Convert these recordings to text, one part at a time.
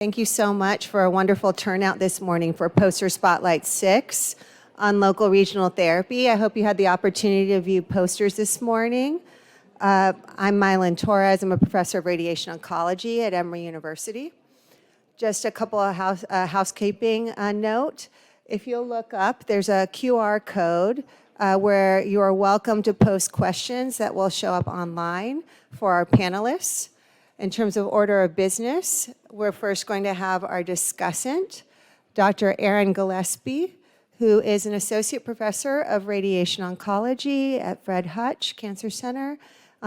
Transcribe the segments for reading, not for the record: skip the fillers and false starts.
Thank you so much for a wonderful turnout this morning for Poster Spotlight 6 on local regional therapy. I hope you had the opportunity to view posters this morning. I'm Mylin Torres. I'm a professor of radiation oncology at Emory University. Just a couple of housekeeping note. If you'll look up, there's a QR code where you are welcome to post questions that will show up online for our panelists. In terms of order of business, we're first going to have our discussant, Dr. Erin Gillespie, who is an associate professor of radiation oncology at Fred Hutch Cancer Center.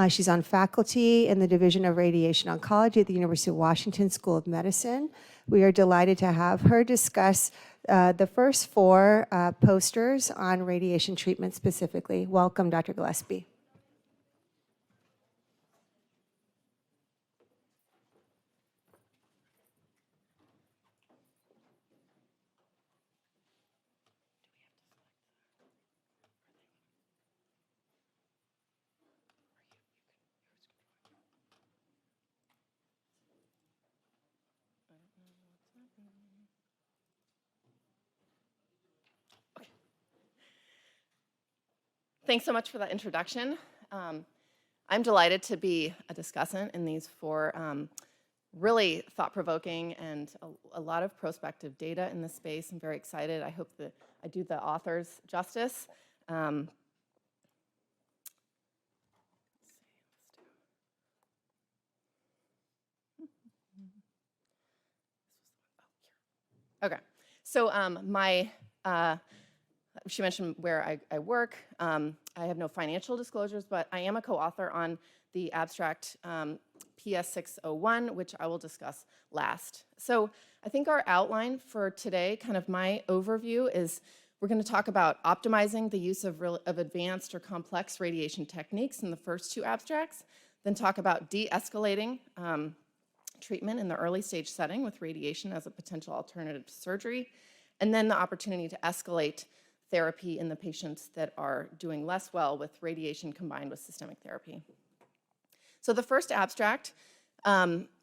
She's on faculty in the Division of Radiation Oncology at the University of Washington School of Medicine. We are delighted to have her discuss the first 4 posters on radiation treatment specifically. Welcome, Dr. Gillespie. Thanks so much for that introduction. I'm delighted to be a discussant in these 4 really thought-provoking and a lot of prospective data in this space. I'm very excited. I hope that I do the authors justice. Okay, so she mentioned where I work. I have no financial disclosures, but I am a co-author on the abstract PS601, which I will discuss last. So I think our outline for today, kind of my overview, is we're going to talk about optimizing the use of advanced or complex radiation techniques in the first 2 abstracts, then talk about de-escalating treatment in the early stage setting with radiation as a potential alternative to surgery, and then the opportunity to escalate therapy in the patients that are doing less well with radiation combined with systemic therapy. So the first abstract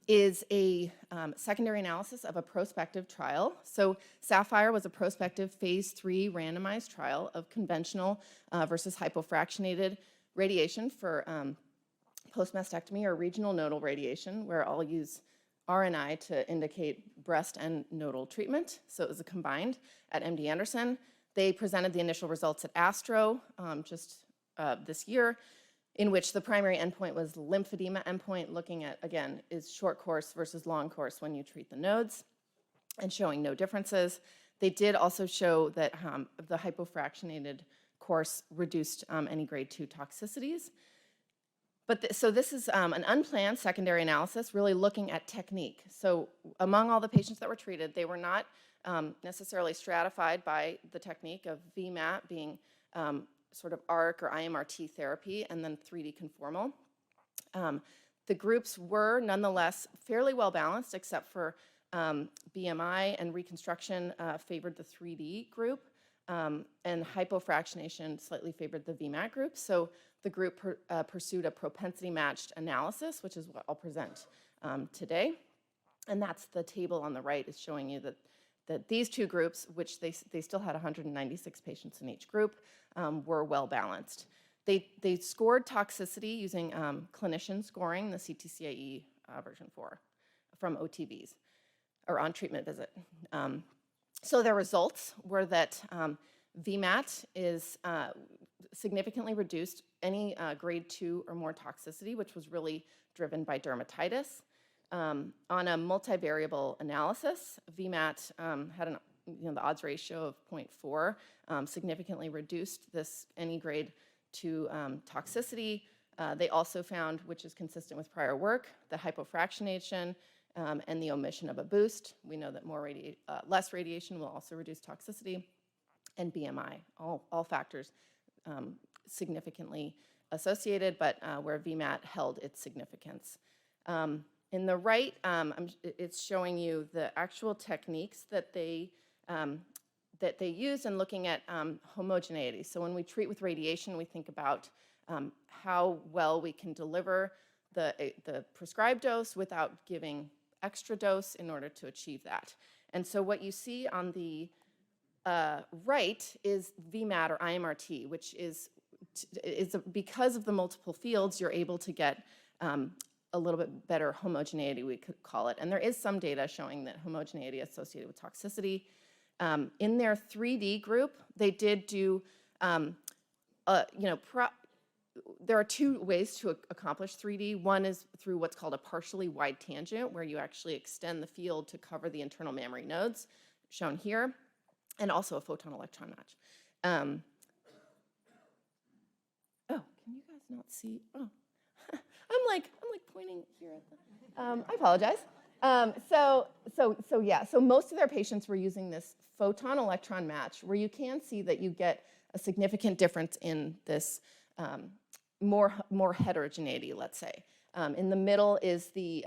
is a secondary analysis of a prospective trial. So Sapphire was a prospective phase 3 randomized trial of conventional versus hypofractionated radiation for post-mastectomy or regional nodal radiation, where I'll use RNI to indicate breast and nodal treatment. So it was a combined at MD Anderson. They presented the initial results at ASTRO just this year, in which the primary endpoint was lymphedema endpoint, looking at, again, is short course versus long course when you treat the nodes, and showing no differences. They did also show that the hypofractionated course reduced any grade 2 toxicities. But so this is an unplanned secondary analysis, really looking at technique. So among all the patients that were treated, they were not necessarily stratified by the technique of VMAT being sort of ARC or IMRT therapy, and then 3D conformal. The groups were nonetheless fairly well balanced, except for BMI and reconstruction favored the 3D group, and hypofractionation slightly favored the VMAT group. So the group pursued a propensity-matched analysis, which is what I'll present today. And that's the table on the right is showing you that these 2 groups, which they still had 196 patients in each group, were well balanced. They scored toxicity using clinician scoring, the CTCAE version 4 from OTVs, or on treatment visit. So their results were that VMAT is significantly reduced any grade 2 or more toxicity, which was really driven by dermatitis. On a multivariable analysis, VMAT had the odds ratio of 0.4, significantly reduced this any grade 2 toxicity. They also found, which is consistent with prior work, the hypofractionation and the omission of a boost. We know that less radiation will also reduce toxicity, and BMI, all factors significantly associated, but where VMAT held its significance. In the right, it's showing you the actual techniques that they used in looking at homogeneity. So when we treat with radiation, we think about how well we can deliver the prescribed dose without giving extra dose in order to achieve that. And so what you see on the right is VMAT or IMRT, which is because of the multiple fields, you're able to get a little bit better homogeneity, we could call it. And there is some data showing that homogeneity is associated with toxicity. In their 3D group, they did do, there are two ways to accomplish 3D. One is through what's called a partially wide tangent, where you actually extend the field to cover the internal mammary nodes, shown here, and also a photon-electron match. Oh, can you guys not see? Oh, I'm like pointing here at the. I apologize. So most of their patients were using this photon-electron match, where you can see that you get a significant difference in this more heterogeneity, let's say. In the middle is the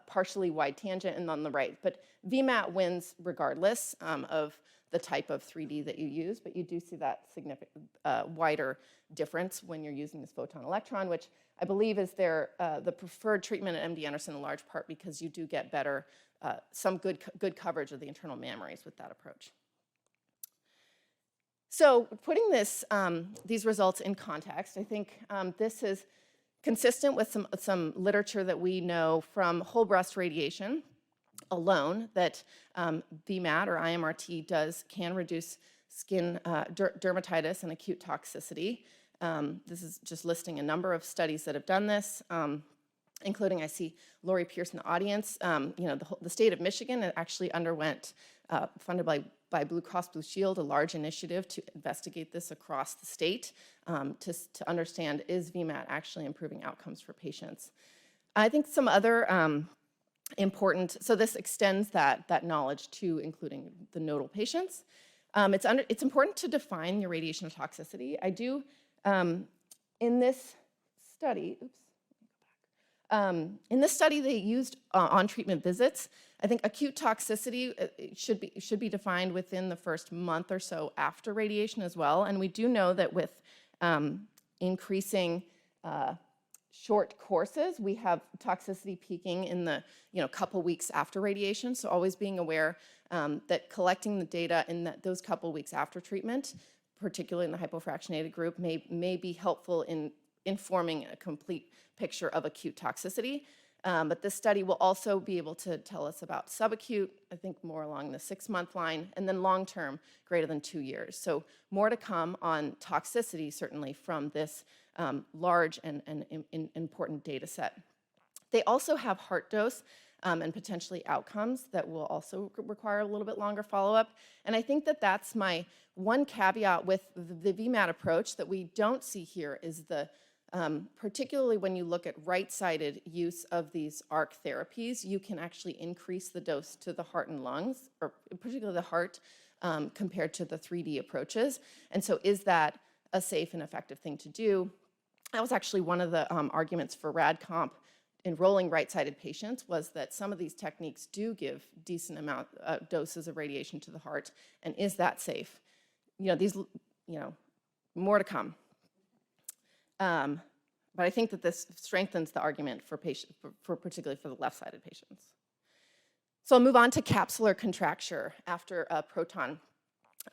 partially wide tangent, and on the right. But VMAT wins regardless of the type of 3D that you use, but you do see that significant wider difference when you're using this photon-electron, which I believe is the preferred treatment at MD Anderson in large part because you do get better, some good coverage of the internal mammaries with that approach. So putting these results in context, I think this is consistent with some literature that we know from whole breast radiation alone, that VMAT or IMRT can reduce skin dermatitis and acute toxicity. This is just listing a number of studies that have done this, including, I see Lori Pierce in the audience. The state of Michigan actually underwent, funded by Blue Cross Blue Shield, a large initiative to investigate this across the state to understand, is VMAT actually improving outcomes for patients? I think some other important, so this extends that knowledge to including the nodal patients. It's important to define your radiation toxicity. I do, in this study, they used on-treatment visits. I think acute toxicity should be defined within the first month or so after radiation as well. And we do know that with increasing short courses, we have toxicity peaking in the couple weeks after radiation. So always being aware that collecting the data in those couple weeks after treatment, particularly in the hypofractionated group, may be helpful in informing a complete picture of acute toxicity. But this study will also be able to tell us about subacute, I think more along the 6-month line, and then long-term, greater than 2 years. So more to come on toxicity, certainly, from this large and important data set. They also have heart dose and potentially outcomes that will also require a little bit longer follow-up. And I think that that's my one caveat with the VMAT approach that we don't see here is particularly when you look at right-sided use of these ARC therapies, you can actually increase the dose to the heart and lungs, or particularly the heart, compared to the 3D approaches. And so is that a safe and effective thing to do? That was actually one of the arguments for RADComp enrolling right-sided patients, was that some of these techniques do give decent amount doses of radiation to the heart, and is that safe? More to come. But I think that this strengthens the argument for particularly for the left-sided patients. So I'll move on to capsular contracture after proton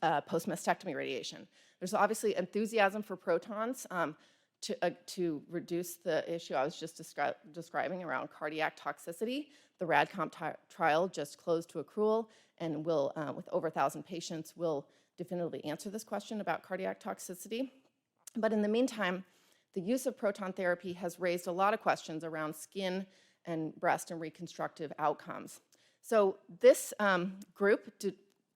post-mastectomy radiation. There's obviously enthusiasm for protons to reduce the issue I was just describing around cardiac toxicity. The RADComp trial just closed to accrual and will, with over 1,000 patients, will definitively answer this question about cardiac toxicity. But in the meantime, the use of proton therapy has raised a lot of questions around skin and breast and reconstructive outcomes. So this group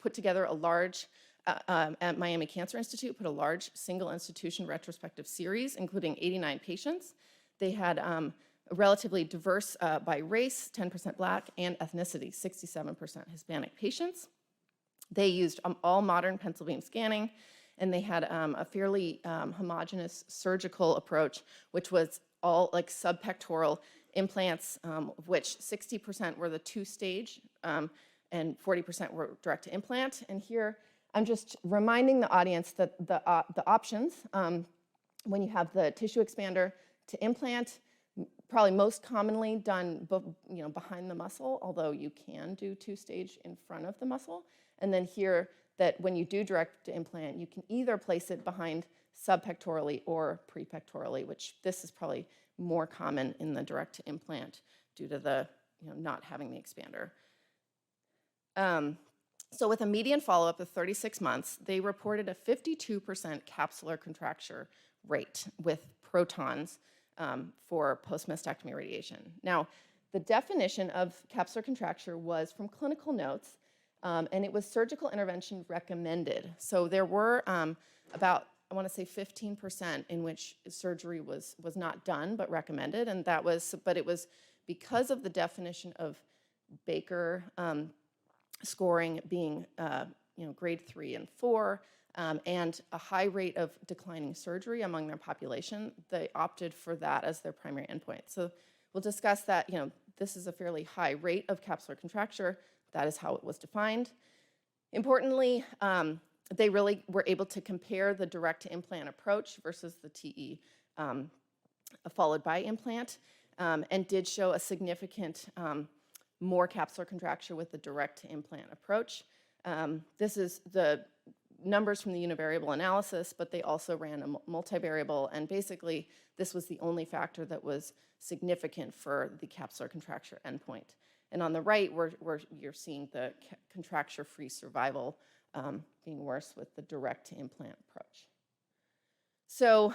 put together a large, at Miami Cancer Institute, put a large single institution retrospective series, including 89 patients. They had a relatively diverse by race, 10% Black, and ethnicity, 67% Hispanic patients. They used all modern pencil beam scanning, and they had a fairly homogeneous surgical approach, which was all like subpectoral implants, of which 60% were the 2-stage and 40% were direct to implant. And here, I'm just reminding the audience that the options, when you have the tissue expander to implant, probably most commonly done behind the muscle, although you can do two-stage in front of the muscle. And then here, that when you do direct implant, you can either place it behind subpectorally or prepectorally, which this is probably more common in the direct implant due to the not having the expander. So with a median follow-up of 36 months, they reported a 52% capsular contracture rate with protons for post-mastectomy radiation. Now, the definition of capsular contracture was from clinical notes, and it was surgical intervention recommended. So there were about, I want to say 15% in which surgery was not done but recommended, and but it was because of the definition of Baker scoring being grade 3 and 4, and a high rate of declining surgery among their population, they opted for that as their primary endpoint. So we'll discuss that, this is a fairly high rate of capsular contracture. That is how it was defined. Importantly, they really were able to compare the direct to implant approach versus the TE followed by implant, and did show a significant more capsular contracture with the direct to implant approach. This is the numbers from the univariable analysis, but they also ran a multivariable, and basically this was the only factor that was significant for the capsular contracture endpoint. And on the right, you're seeing the contracture-free survival being worse with the direct to implant approach. So,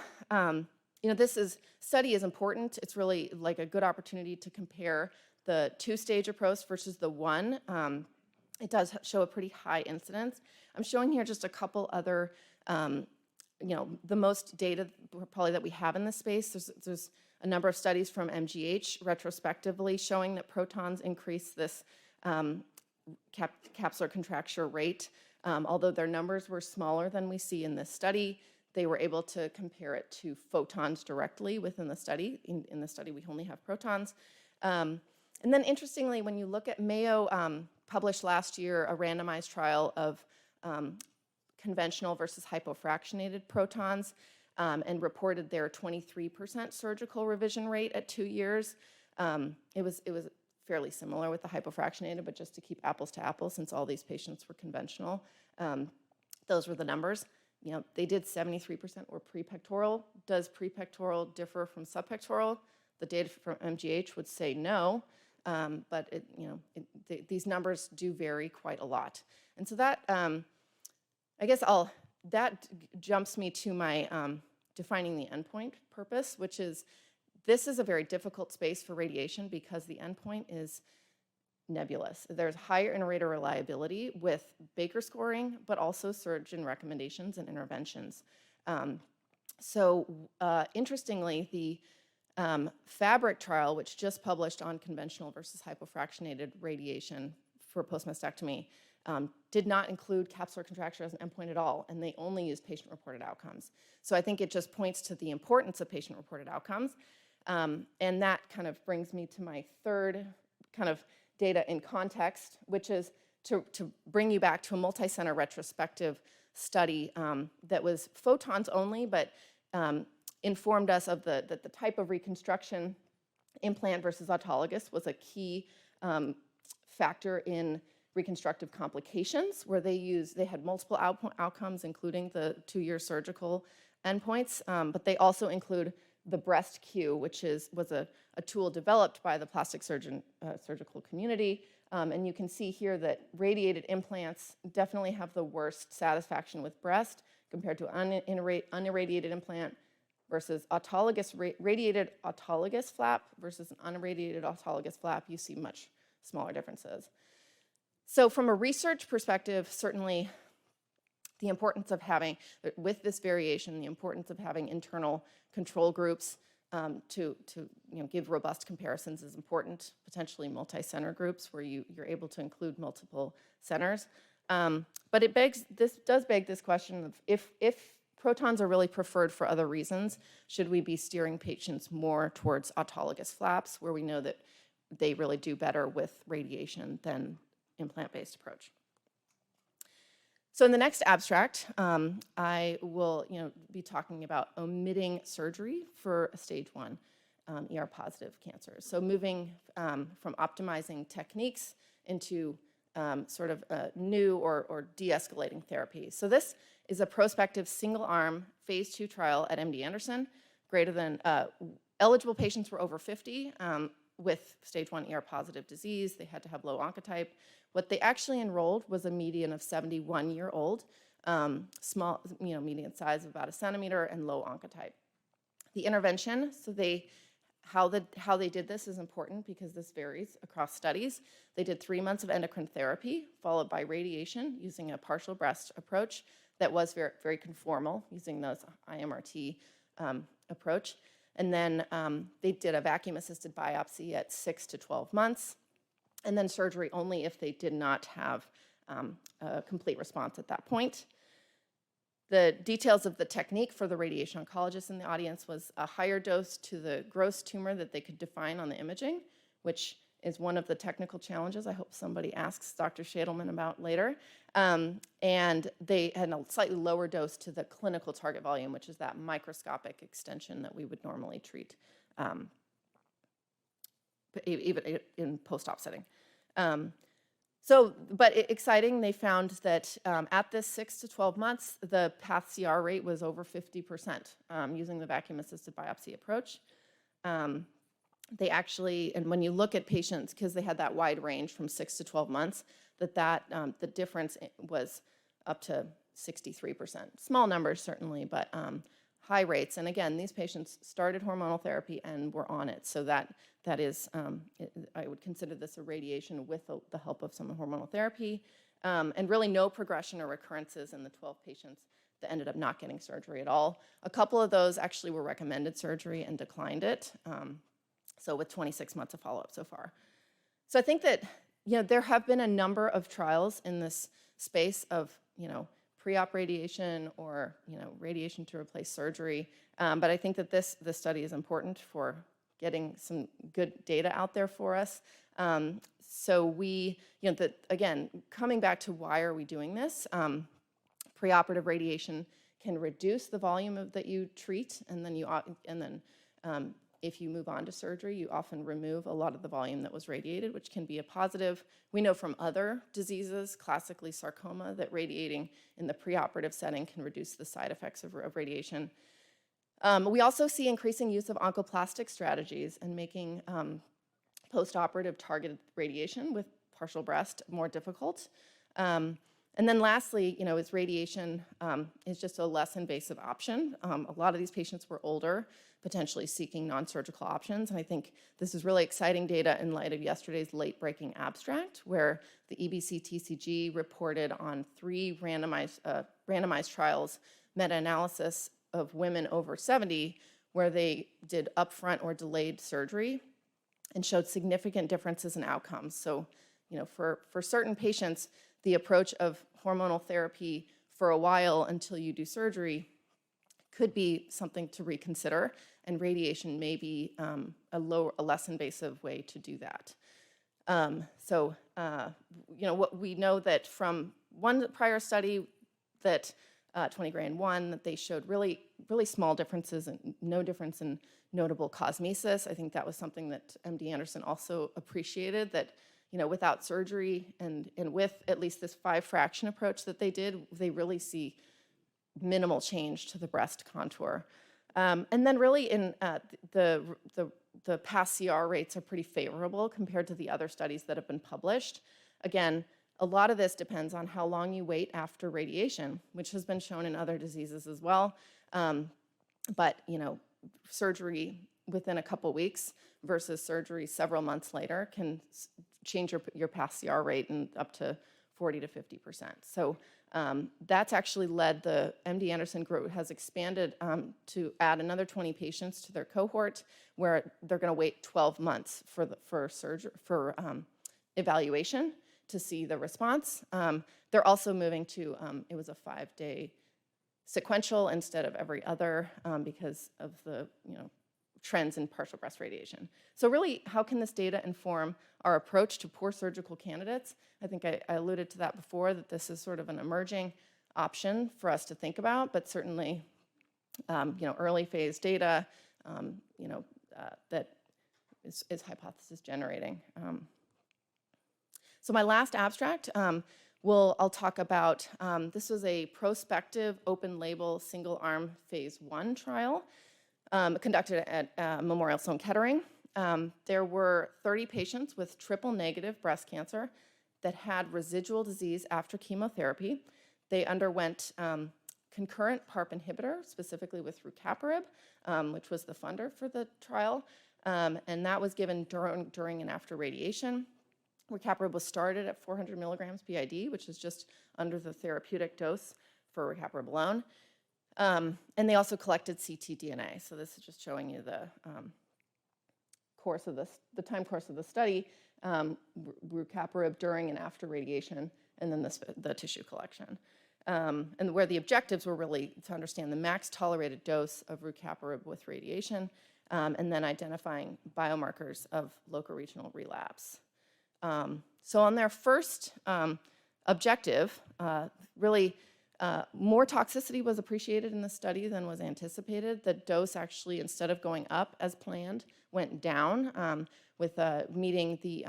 this study is important. It's really like a good opportunity to compare the two-stage approach versus the one. It does show a pretty high incidence. I'm showing here just a couple other, the most data probably that we have in this space. There's a number of studies from MGH retrospectively showing that protons increase this capsular contracture rate. Although their numbers were smaller than we see in this study, they were able to compare it to photons directly within the study. In the study, we only have protons. And then interestingly, when you look at Mayo published last year a randomized trial of conventional versus hypofractionated protons and reported their 23% surgical revision rate at 2 years. It was fairly similar with the hypofractionated, but just to keep apples to apples, since all these patients were conventional, those were the numbers. They did 73% were prepectoral. Does prepectoral differ from subpectoral? The data from MGH would say no, but these numbers do vary quite a lot. And so that, that jumps me to my defining the endpoint purpose, which is, this is a very difficult space for radiation because the endpoint is nebulous. There's higher inter-rater reliability with Baker scoring, but also surgeon recommendations and interventions. Interestingly, the Fabric trial, which just published on conventional versus hypofractionated radiation for post-mastectomy, did not include capsular contracture as an endpoint at all, and they only used patient-reported outcomes. So I think it just points to the importance of patient-reported outcomes. And that kind of brings me to my third kind of data in context, which is to bring you back to a multi-center retrospective study that was photons only, but informed us of the type of reconstruction. Implant versus autologous was a key factor in reconstructive complications, where they had multiple outcomes, including the 2-year surgical endpoints, but they also include the breast Q, which was a tool developed by the plastic surgical community. And you can see here that radiated implants definitely have the worst satisfaction with breast compared to unirradiated implant versus radiated autologous flap versus an unirradiated autologous flap. You see much smaller differences. So from a research perspective, certainly the importance of having, with this variation, the importance of having internal control groups to give robust comparisons is important, potentially multi-center groups where you're able to include multiple centers. But this does beg this question of if protons are really preferred for other reasons, should we be steering patients more towards autologous flaps where we know that they really do better with radiation than implant-based approach? So in the next abstract, I will be talking about omitting surgery for a stage 1. ER-positive cancers. So moving from optimizing techniques into sort of a new or de-escalating therapy. So this is a prospective single-arm phase 2 trial at MD Anderson. Greater than eligible patients were over 50 with stage 1 ER-positive disease. They had to have low oncotype. What they actually enrolled was a median of 71-year-old, small, median size of about 1 centimeter, and low oncotype. The intervention, so how they did this is important because this varies across studies. They did 3 months of endocrine therapy followed by radiation using a partial breast approach that was very, very conformal using those IMRT approach. And then they did a vacuum-assisted biopsy at 6 to 12 months, and then surgery only if they did not have a complete response at that point. The details of the technique for the radiation oncologist in the audience was a higher dose to the gross tumor that they could define on the imaging, which is one of the technical challenges I hope somebody asks Dr. Shaitelman about later. And they had a slightly lower dose to the clinical target volume, which is that microscopic extension that we would normally treat even in post-op setting. But exciting, they found that at this 6 to 12 months, the path CR rate was over 50% using the vacuum-assisted biopsy approach. They actually, and when you look at patients, because they had that wide range from 6 to 12 months, the difference was up to 63%. Small numbers, certainly, but high rates. And again, these patients started hormonal therapy and were on it. So that is, I would consider this a radiation with the help of some hormonal therapy, and really no progression or recurrences in the 12 patients that ended up not getting surgery at all. A couple of those actually were recommended surgery and declined it. So with 26 months of follow-up so far. So I think that there have been a number of trials in this space of pre-op radiation or radiation to replace surgery. But I think that this study is important for getting some good data out there for us. So we, again, coming back to why are we doing this? Preoperative radiation can reduce the volume that you treat, and then if you move on to surgery, you often remove a lot of the volume that was radiated, which can be a positive. We know from other diseases, classically sarcoma, that radiating in the preoperative setting can reduce the side effects of radiation. We also see increasing use of oncoplastic strategies and making postoperative targeted radiation with partial breast more difficult. And then lastly, is radiation is just a less invasive option. A lot of these patients were older, potentially seeking non-surgical options. And I think this is really exciting data in light of yesterday's late-breaking abstract, where the EBC-TCG reported on 3 randomized trials, meta-analysis of women over 70, where they did upfront or delayed surgery and showed significant differences in outcomes. So, for certain patients, the approach of hormonal therapy for a while until you do surgery could be something to reconsider, and radiation may be a less invasive way to do that. What we know that from one prior study that 20 Grand 1, that they showed really, really small differences and no difference in notable cosmesis. I think that was something that MD Anderson also appreciated, that without surgery and with at least this 5-fraction approach that they did, they really see minimal change to the breast contour. And then really in the past CR rates are pretty favorable compared to the other studies that have been published. Again, a lot of this depends on how long you wait after radiation, which has been shown in other diseases as well. But surgery within a couple weeks versus surgery several months later can change your past CR rate in up to 40 to 50%. So that's actually led the MD Anderson group has expanded to add another 20 patients to their cohort, where they're going to wait 12 months for evaluation to see the response. They're also moving to it was a 5-day sequential instead of every other because of the trends in partial breast radiation. So really, how can this data inform our approach to poor surgical candidates? I think I alluded to that before, that this is sort of an emerging option for us to think about, but certainly, early phase data, that is hypothesis generating. So my last abstract, I'll talk about, this was a prospective open label single arm phase 1 trial conducted at Memorial Sloan Kettering. There were 30 patients with triple negative breast cancer that had residual disease after chemotherapy. They underwent concurrent PARP inhibitor, specifically with rucaparib, which was the funder for the trial, and that was given during and after radiation. Rucaparib was started at 400 milligrams BID, which is just under the therapeutic dose for rucaparib alone. And they also collected ctDNA. So this is just showing you the time course of the study, rucaparib during and after radiation, and then the tissue collection. And where the objectives were really to understand the max tolerated dose of rucaparib with radiation, and then identifying biomarkers of locoregional relapse. So on their first objective, really more toxicity was appreciated in the study than was anticipated. The dose actually, instead of going up as planned, went down with meeting the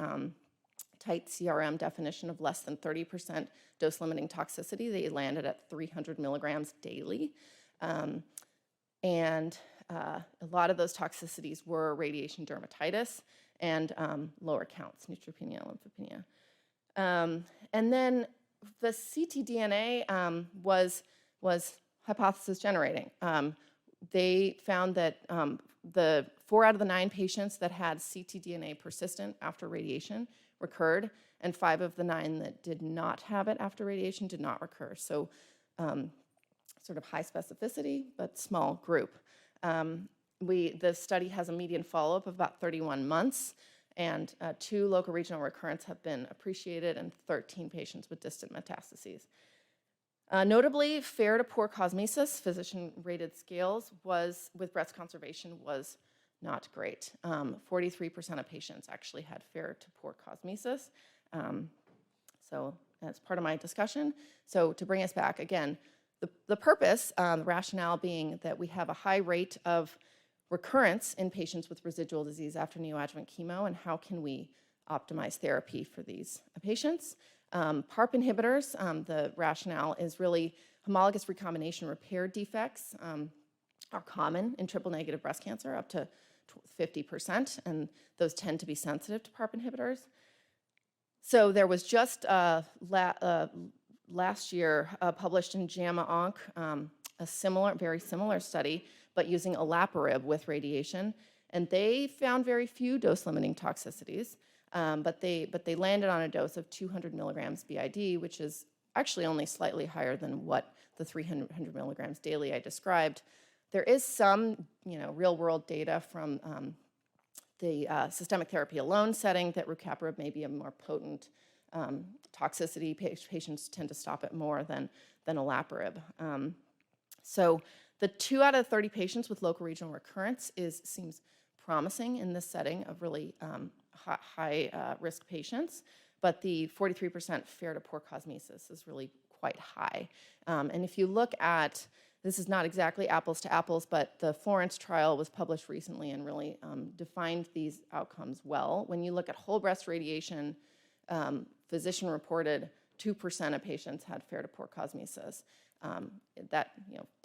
tight CRM definition of less than 30% dose-limiting toxicity. They landed at 300 milligrams daily. And a lot of those toxicities were radiation dermatitis and lower counts, neutropenia, lymphopenia. And then the ctDNA was hypothesis generating. They found that the 4 out of the 9 patients that had ctDNA persistent after radiation recurred, and 5 of the 9 that did not have it after radiation did not recur. So sort of high specificity, but small group. The study has a median follow-up of about 31 months, and 2 local regional recurrence have been appreciated, and 13 patients with distant metastases. Notably, fair to poor cosmesis, physician-rated scales, with breast conservation was not great. 43% of patients actually had fair to poor cosmesis. So that's part of my discussion. So to bring us back, again, the purpose, the rationale being that we have a high rate of recurrence in patients with residual disease after neoadjuvant chemo, and how can we optimize therapy for these patients? PARP inhibitors, the rationale is really homologous recombination repair defects are common in triple-negative breast cancer, up to 50%, and those tend to be sensitive to PARP inhibitors. So there was just last year published in JAMA Onc a very similar study, but using olaparib with radiation, and they found very few dose-limiting toxicities, but they landed on a dose of 200 milligrams BID, which is actually only slightly higher than what the 300 milligrams daily I described. There is some, real-world data from the systemic therapy alone setting that rucaparib may be a more potent toxicity. Patients tend to stop it more than olaparib. So the 2 out of 30 patients with local regional recurrence seems promising in this setting of really high risk patients, but the 43% fair to poor cosmesis is really quite high. And if you look at, this is not exactly apples to apples, but the Florence trial was published recently and really defined these outcomes well. When you look at whole breast radiation, physician reported 2% of patients had fair to poor cosmesis.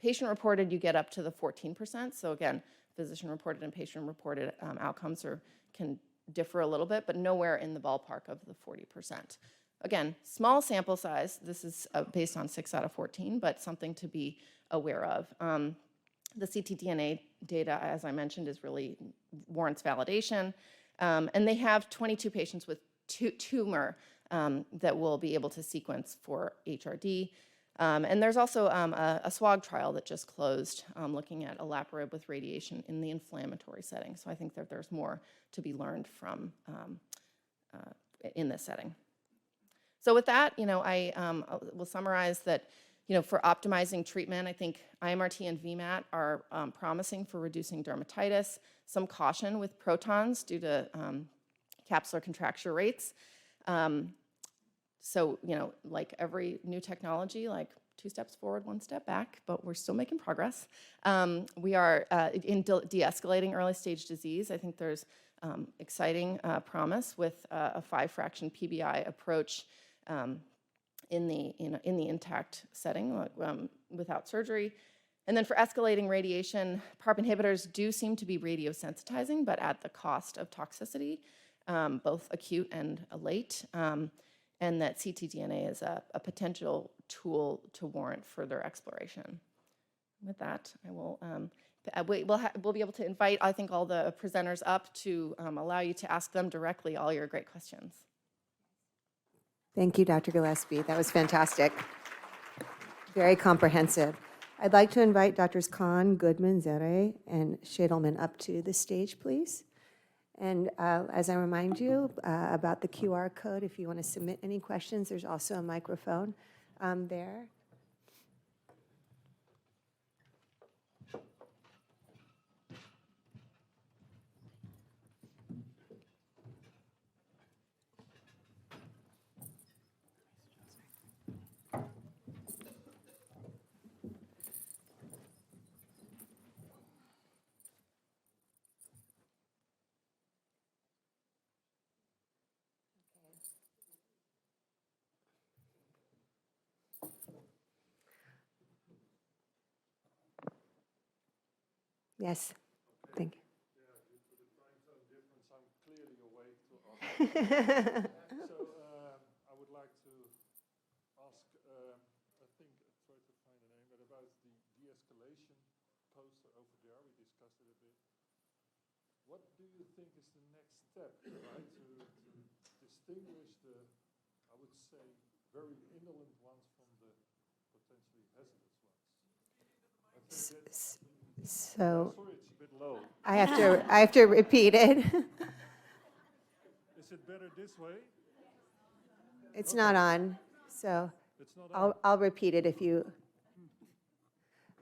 Patient reported, you get up to the 14%. So again, physician reported and patient reported outcomes can differ a little bit, but nowhere in the ballpark of the 40%. Again, small sample size. This is based on 6 out of 14, but something to be aware of. The ctDNA data, as I mentioned, warrants validation. And they have 22 patients with tumor that will be able to sequence for HRD. And there's also a SWOG trial that just closed looking at olaparib with radiation in the inflammatory setting. So I think that there's more to be learned from in this setting. So with that, I will summarize that, for optimizing treatment, I think IMRT and VMAT are promising for reducing dermatitis, some caution with protons due to capsular contracture rates. So, like every new technology, like 2 steps forward, 1 step back, but we're still making progress. We are in de-escalating early stage disease. I think there's exciting promise with a 5-fraction PBI approach in the intact setting without surgery. And then for escalating radiation, PARP inhibitors do seem to be radiosensitizing, but at the cost of toxicity, both acute and late, and that ctDNA is a potential tool to warrant further exploration. With that, I will we'll be able to invite, I think, all the presenters up to allow you to ask them directly all your great questions. Thank you, Dr. Gillespie. That was fantastic. Very comprehensive. I'd like to invite Drs. Kuehn, Goodman, Zerey, and Shaitelman up to the stage, please. And as I remind you about the QR code, if you want to submit any questions, there's also a microphone there. Yes, thank you. Yeah, due to the time zone difference, I'm clearly awake to ask. So I would like to ask, I think, try to find a name, but about the de-escalation poster over there, we discussed it a bit. What do you think is the next step, right, to distinguish the, I would say, very indolent ones from the potentially hazardous ones? I think that, So sorry, it's a bit low. I have to repeat it. Is it better this way? It's not on, so It's not on. I'll repeat it if you.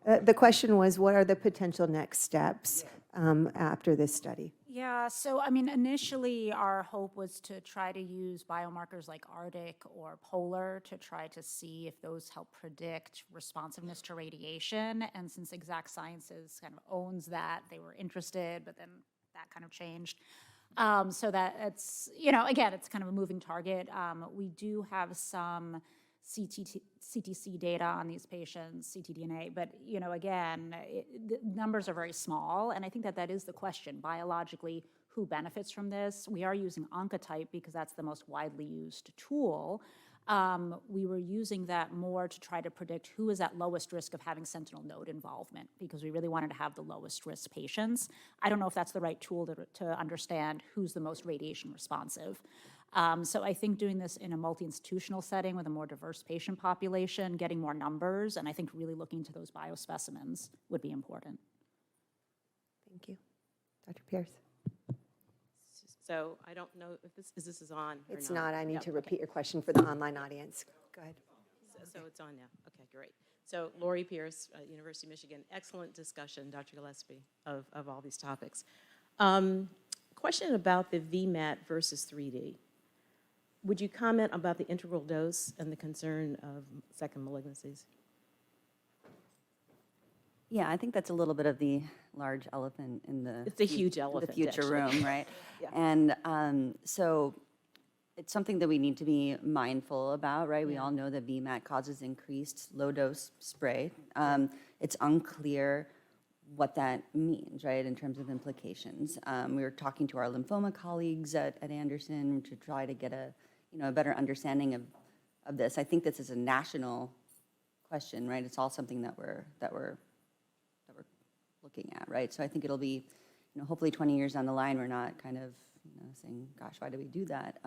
The question was, what are the potential next steps after this study? Yeah, so I mean, initially our hope was to try to use biomarkers like Arctic or Polar to try to see if those help predict responsiveness to radiation. And since Exact Sciences kind of owns that, they were interested, but then that kind of changed. So that it's, you know, again, it's kind of a moving target. We do have some CTC data on these patients, ctDNA, but you know, again, the numbers are very small, and I think that is the question. Biologically, who benefits from this? We are using Oncotype because that's the most widely used tool. We were using that more to try to predict who is at lowest risk of having sentinel node involvement because we really wanted to have the lowest risk patients. I don't know if that's the right tool to understand who's the most radiation responsive. So I think doing this in a multi-institutional setting with a more diverse patient population, getting more numbers, and I think really looking to those biospecimens would be important. Thank you. Dr. Pierce? So I don't know if this is on or It's not. not. I need Yep, to okay. repeat your question for the online audience. Go ahead. So it's on now. Okay, great. So Lori Pierce, University of Michigan. Excellent discussion, Dr. Gillespie, of all these topics. Question about the VMAT versus 3D. Would you comment about the integral dose and the concern of second malignancies? Yeah, I think that's a little bit of the large elephant in the It's a huge elephant, the future actually. room, right? Yeah. And so it's something that we need to be mindful about, right? We all know that VMAT causes increased low-dose spray. It's unclear what that means, right, in terms of implications. We were talking to our lymphoma colleagues at Anderson to try to get a better understanding of this. I think this is a national question, right? It's all something that we're looking at, right? So I think it'll be, hopefully 20 years down the line, we're not kind of saying, gosh, why do we do that?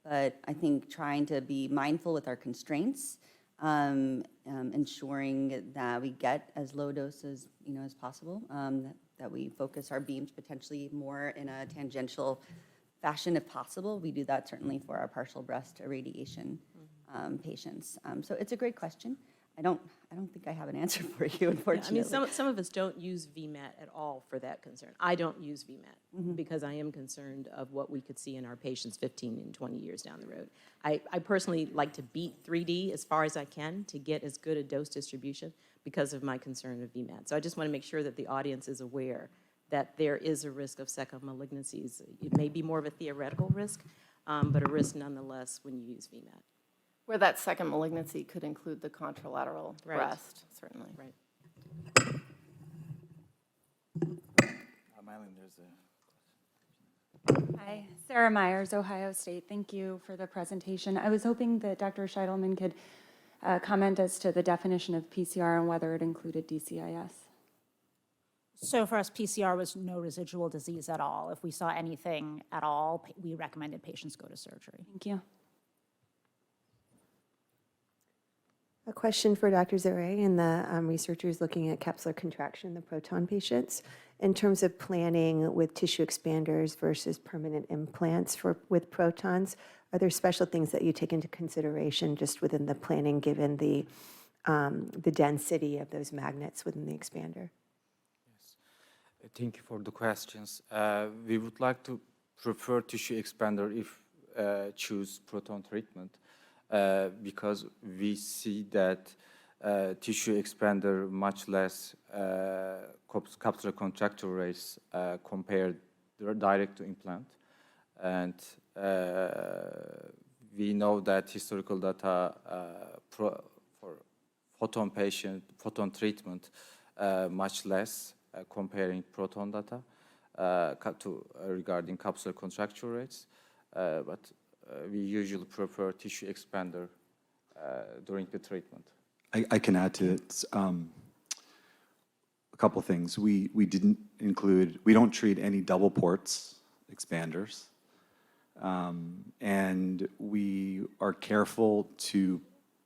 But I think trying to be mindful with our constraints, ensuring that we get as low doses, as possible, that we focus our beams potentially more in a tangential fashion if possible. We do that certainly for our partial breast irradiation patients. So it's a great question. I don't think I have an answer for you, Yeah, unfortunately. I mean, some of us don't use VMAT at all for that concern. I don't use VMAT because I am concerned of what we could see in our patients 15 and 20 years down the road. I personally like to beat 3D as far as I can to get as good a dose distribution because of my concern of VMAT. So I just want to make sure that the audience is aware that there is a risk of second malignancies. It may be more of a theoretical risk, but a risk nonetheless when you use VMAT. Where that second malignancy could include the contralateral Right. breast, certainly. Right. Mylin, there's a... Hi, Sarah Myers, Ohio State. Thank you for the presentation. I was hoping that Dr. Shaitelman could comment as to the definition of PCR and whether it included DCIS. So for us, PCR was no residual disease at all. If we saw anything at all, we recommended patients go to surgery. Thank you. A question for Dr. Zerey and the researchers looking at capsular contraction in the proton patients. In terms of planning with tissue expanders versus permanent implants with protons, are there special things that you take into consideration just within the planning given the density of those magnets within the expander? Thank you for the questions. We would like to prefer tissue expander if choose proton treatment because we see that tissue expander much less capsular contracture rates compared direct to implant. And we know that historical data for photon treatment much less comparing proton data regarding capsular contracture rates, but we usually prefer tissue expander during the treatment. I can add to it a couple things. We don't treat any double ports expanders, and we are careful to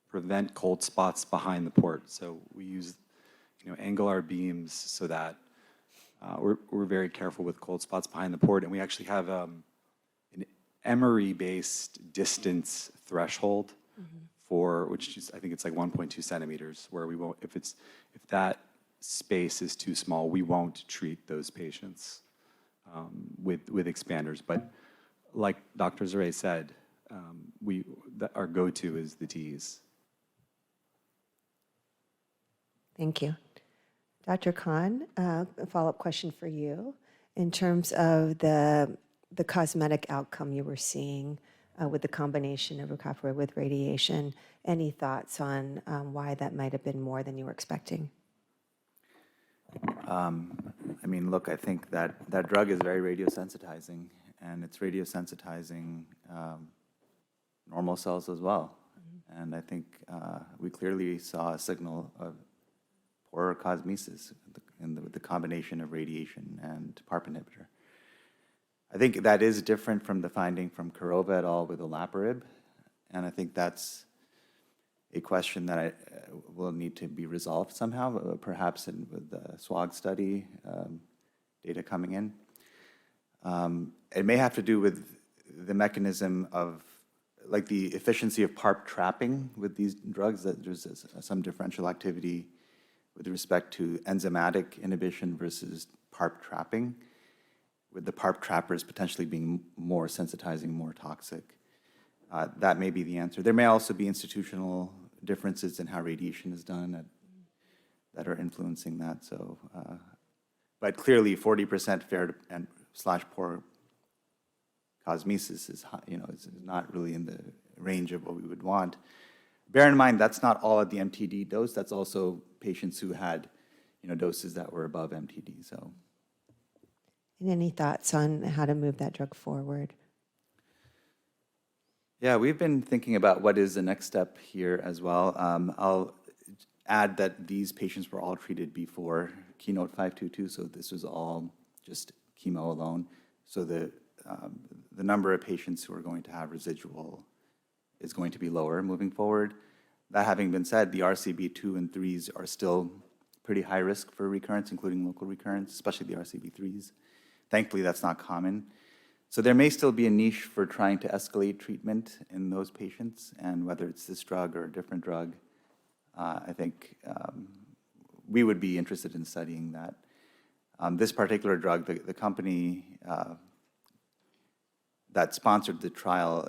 prevent cold spots behind the port. So we use angle our beams so that we're very careful with cold spots behind the port, and we actually have an Emory-based distance threshold for which is, I think it's like 1.2 centimeters, where we won't, if that space is too small, we won't treat those patients with expanders. But like Dr. Zerey said, our go-to is the Ts. Thank you. Dr. Kuehn, a follow-up question for you. In terms of the cosmetic outcome you were seeing with the combination of rucaparib with radiation, any thoughts on why that might have been more than you were expecting? I mean, look, I think that drug is very radiosensitizing, and it's radiosensitizing normal cells as well. And I think we clearly saw a signal of poorer cosmesis with the combination of radiation and PARP inhibitor. I think that is different from the finding from Kurova et al. With olaparib, and I think that's a question that will need to be resolved somehow, perhaps with the SWOG study data coming in. It may have to do with the mechanism of, like the efficiency of PARP trapping with these drugs, that there's some differential activity with respect to enzymatic inhibition versus PARP trapping, with the PARP trappers potentially being more sensitizing, more toxic. That may be the answer. There may also be institutional differences in how radiation is done that are influencing that. So, but clearly 40% fair and / poor cosmesis is, is not really in the range of what we would want. Bear in mind, that's not all at the MTD dose. That's also patients who had, doses that were above MTD. So. And any thoughts on how to move that drug forward? Yeah, we've been thinking about what is the next step here as well. I'll add that these patients were all treated before Keynote 522, so this was all just chemo alone. So the number of patients who are going to have residual is going to be lower moving forward. That having been said, the RCB2 and 3s are still pretty high risk for recurrence, including local recurrence, especially the RCB3s. Thankfully, that's not common. So there may still be a niche for trying to escalate treatment in those patients, and whether it's this drug or a different drug, I think we would be interested in studying that. This particular drug, the company that sponsored the trial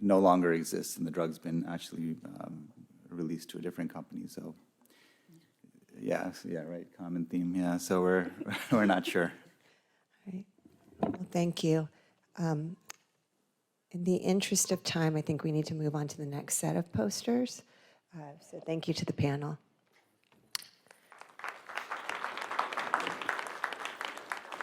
no longer exists, and the drug's been actually released to a different company. So, yeah, right, common theme. Yeah, so we're not sure. Right. Well, thank you. In the interest of time, I think we need to move on to the next set of posters. So thank you to the panel.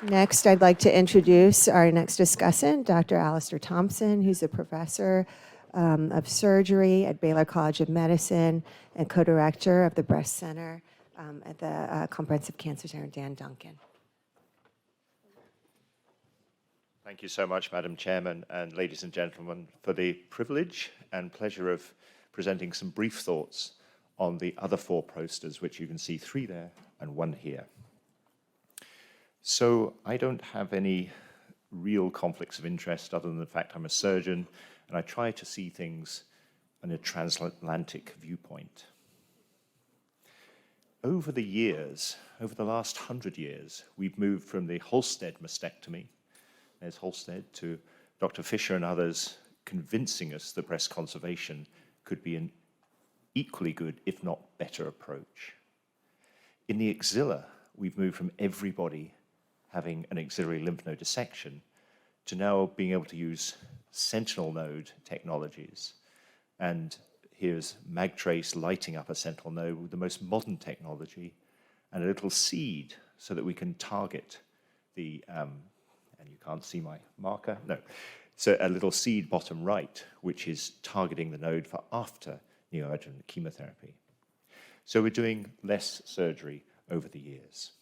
Next, I'd like to introduce our next discussant, Dr. Alastair Thompson, who's a professor of surgery at Baylor College of Medicine and co-director of the Breast Center at the Comprehensive Cancer Center, Dan Duncan. Thank you so much, Madam Chairman, and ladies and gentlemen, for the privilege and pleasure of presenting some brief thoughts on the other 4 posters, which you can see 3 there and 1 here. So I don't have any real conflicts of interest other than the fact I'm a surgeon, and I try to see things in a transatlantic viewpoint. Over the years, over the last 100 years, we've moved from the Halsted mastectomy, there's Halsted, to Dr. Fisher and others convincing us that breast conservation could be an equally good, if not better, approach. In the axilla, we've moved from everybody having an axillary lymph node dissection to now being able to use sentinel node technologies. And here's MagTrace lighting up a sentinel node with the most modern technology and a little seed so that we can target the, and you can't see my marker, no. So a little seed bottom right, which is targeting the node for after neoadjuvant chemotherapy. So we're doing less surgery over the years.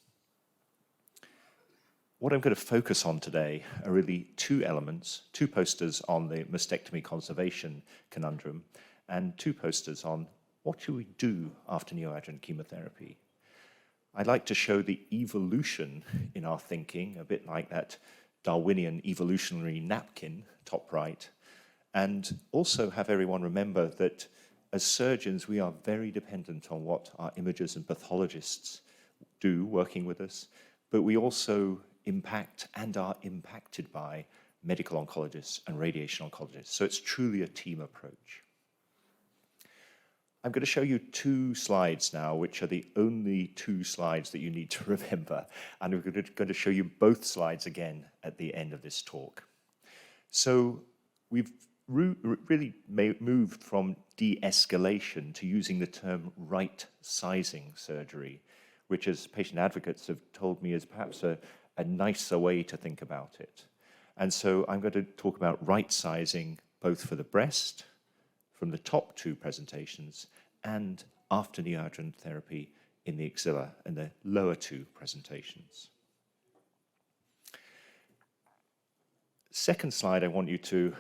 What I'm going to focus on today are really 2 elements, 2 posters on the mastectomy conservation conundrum, and 2 posters on what should we do after neoadjuvant chemotherapy. I'd like to show the evolution in our thinking, a bit like that Darwinian evolutionary napkin, top right, and also have everyone remember that as surgeons, we are very dependent on what our imagers and pathologists do working with us, but we also impact and are impacted by medical oncologists and radiation oncologists. So it's truly a team approach. I'm going to show you 2 slides now, which are the only 2 slides that you need to remember. And I'm going to show you both slides again at the end of this talk. So we've really moved from de-escalation to using the term right sizing surgery, which as patient advocates have told me is perhaps a nicer way to think about it. And so I'm going to talk about right sizing both for the breast, from the top 2 presentations, and after neoadjuvant therapy in the axilla and the lower 2 presentations. Second slide I want you to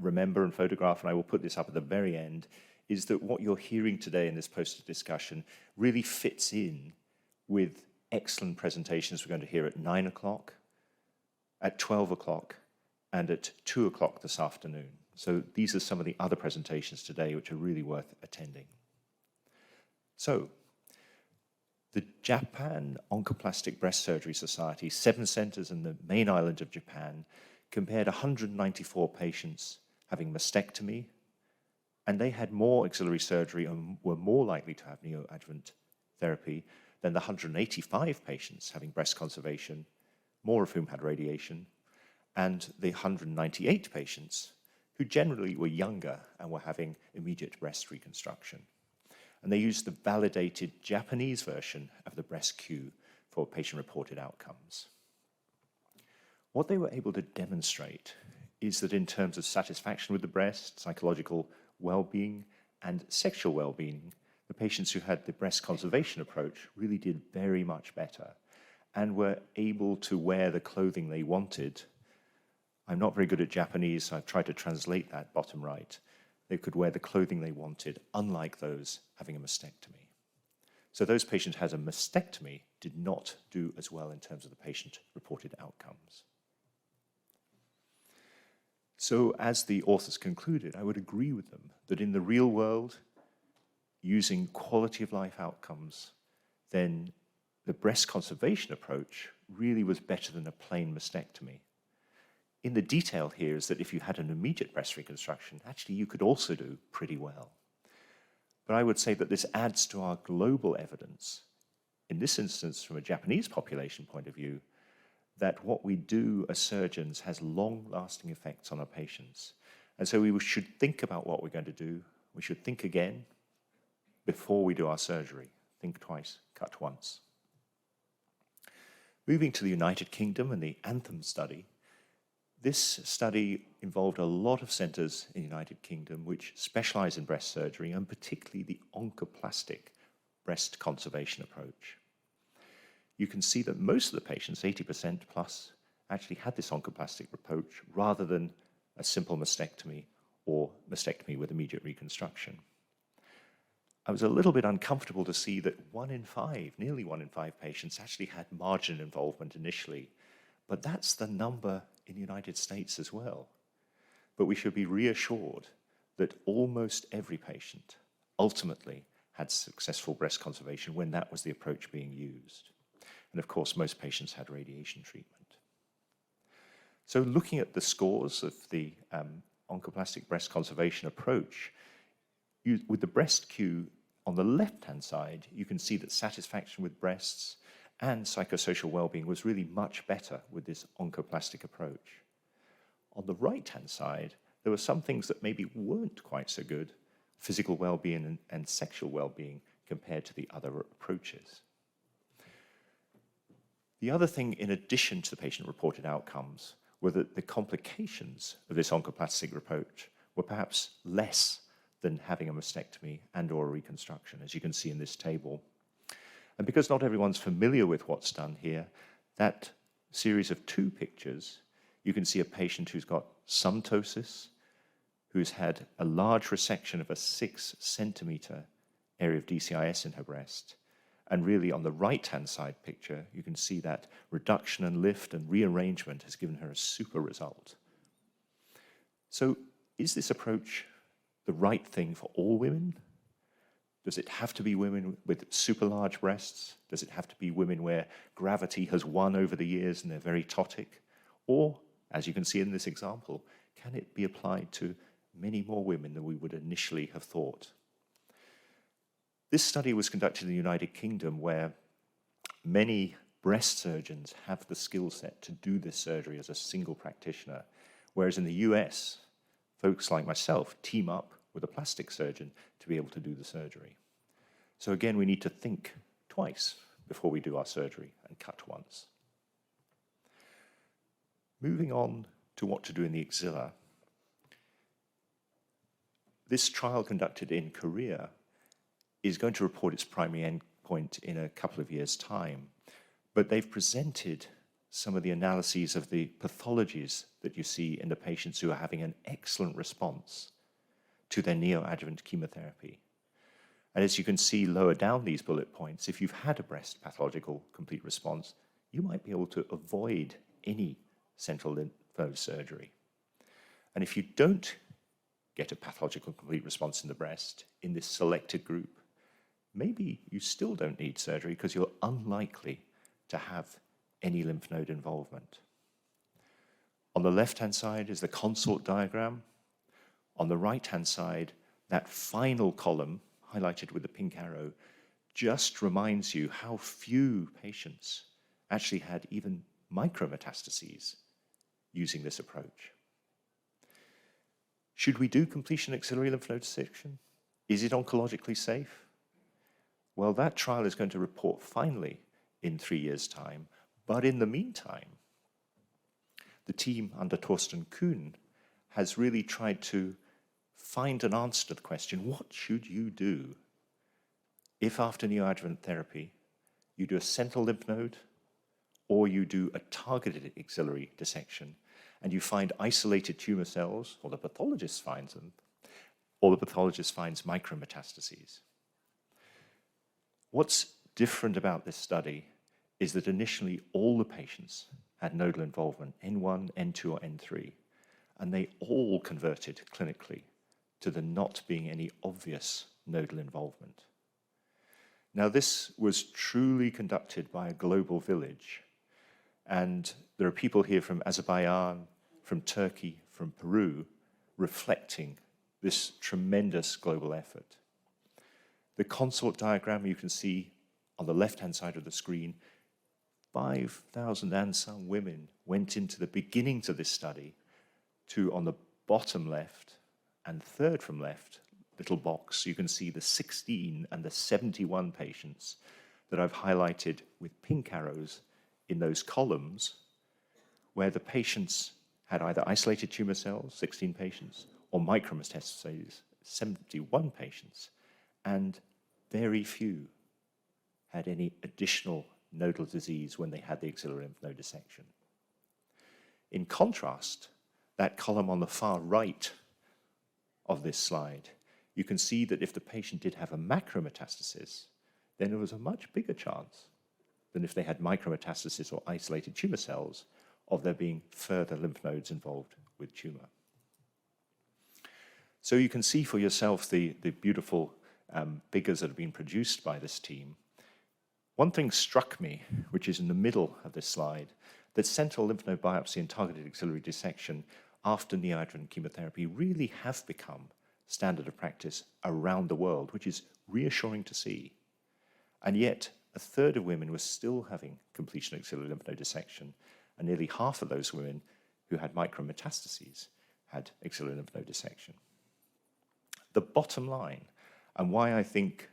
remember and photograph, and I will put this up at the very end, is that what you're hearing today in this poster discussion really fits in with excellent presentations we're going to hear at 9 o'clock, at 12 o'clock, and at 2 o'clock this afternoon. So these are some of the other presentations today which are really worth attending. So, the Japan Oncoplastic Breast Surgery Society, 7 centers in the main island of Japan, compared 194 patients having mastectomy, and they had more axillary surgery and were more likely to have neoadjuvant therapy than the 185 patients having breast conservation, more of whom had radiation, and the 198 patients who generally were younger and were having immediate breast reconstruction. And they used the validated Japanese version of the BreastQ for patient-reported outcomes. What they were able to demonstrate is that in terms of satisfaction with the breast, psychological well-being, and sexual well-being, the patients who had the breast conservation approach really did very much better and were able to wear the clothing they wanted. I'm not very good at Japanese, so I've tried to translate that bottom right. They could wear the clothing they wanted, unlike those having a mastectomy. So those patients who had a mastectomy did not do as well in terms of the patient-reported outcomes. So as the authors concluded, I would agree with them that in the real world, using quality of life outcomes, then the breast conservation approach really was better than a plain mastectomy. In the detail here is that if you had an immediate breast reconstruction, actually you could also do pretty well. But I would say that this adds to our global evidence, in this instance from a Japanese population point of view, that what we do as surgeons has long-lasting effects on our patients. And so we should think about what we're going to do. We should think again before we do our surgery. Think twice, cut once. Moving to the United Kingdom and the Anthem study, this study involved a lot of centers in the United Kingdom which specialize in breast surgery, and particularly the oncoplastic breast conservation approach. You can see that most of the patients, 80% plus, actually had this oncoplastic approach rather than a simple mastectomy or mastectomy with immediate reconstruction. I was a little bit uncomfortable to see that 1 in 5, nearly 1 in 5 patients actually had margin involvement initially, but that's the number in the United States as well. But we should be reassured that almost every patient ultimately had successful breast conservation when that was the approach being used. And of course, most patients had radiation treatment. So looking at the scores of the oncoplastic breast conservation approach, with the breast Q on the left-hand side, you can see that satisfaction with breasts and psychosocial well-being was really much better with this oncoplastic approach. On the right-hand side, there were some things that maybe weren't quite so good, physical well-being and sexual well-being compared to the other approaches. The other thing, in addition to the patient-reported outcomes, were that the complications of this oncoplastic approach were perhaps less than having a mastectomy and/or a reconstruction, as you can see in this table. And because not everyone's familiar with what's done here, that series of 2 pictures, you can see a patient who's got some ptosis, who's had a large resection of a 6-centimeter area of DCIS in her breast. And really on the right-hand side picture, you can see that reduction and lift and rearrangement has given her a super result. So is this approach the right thing for all women? Does it have to be women with super large breasts? Does it have to be women where gravity has won over the years and they're very ptotic? Or, as you can see in this example, can it be applied to many more women than we would initially have thought? This study was conducted in the United Kingdom, where many breast surgeons have the skill set to do this surgery as a single practitioner, whereas in the US, folks like myself team up with a plastic surgeon to be able to do the surgery. So again, we need to think twice before we do our surgery and cut once. Moving on to what to do in the axilla. This trial conducted in Korea is going to report its primary endpoint in a couple of years' time, but they've presented some of the analyses of the pathologies that you see in the patients who are having an excellent response to their neoadjuvant chemotherapy. And as you can see lower down these bullet points, if you've had a breast pathological complete response, you might be able to avoid any central lymph node surgery. And if you don't get a pathological complete response in the breast in this selected group, maybe you still don't need surgery because you're unlikely to have any lymph node involvement. On the left-hand side is the consort diagram. On the right-hand side, that final column, highlighted with the pink arrow, just reminds you how few patients actually had even micrometastases using this approach. Should we do completion axillary lymph node dissection? Is it oncologically safe? Well, that trial is going to report finally in 3 years' time, but in the meantime, the team under Thorsten Kuehn has really tried to find an answer to the question, what should you do if after neoadjuvant therapy you do a central lymph node or you do a targeted axillary dissection and you find isolated tumor cells, or the pathologist finds them, or the pathologist finds micrometastases? What's different about this study is that initially all the patients had nodal involvement, N1, N2, or N3, and they all converted clinically to there not being any obvious nodal involvement. Now, this was truly conducted by a global village, and there are people here from Azerbaijan, from Turkey, from Peru, reflecting this tremendous global effort. The consort diagram you can see on the left-hand side of the screen, 5,000 and some women went into the beginnings of this study to, on the bottom left and third from left, little box, you can see the 16 and the 71 patients that I've highlighted with pink arrows in those columns, where the patients had either isolated tumor cells, 16 patients, or micrometastases, 71 patients, and very few had any additional nodal disease when they had the axillary lymph node dissection. In contrast, that column on the far right of this slide, you can see that if the patient did have a macrometastasis, then there was a much bigger chance than if they had micrometastasis or isolated tumor cells of there being further lymph nodes involved with tumor. So you can see for yourself the beautiful figures that have been produced by this team. One thing struck me, which is in the middle of this slide, that central lymph node biopsy and targeted axillary dissection after neoadjuvant chemotherapy really have become standard of practice around the world, which is reassuring to see. And yet, a third of women were still having completion axillary lymph node dissection, and nearly half of those women who had micrometastases had axillary lymph node dissection. The bottom line, and why I think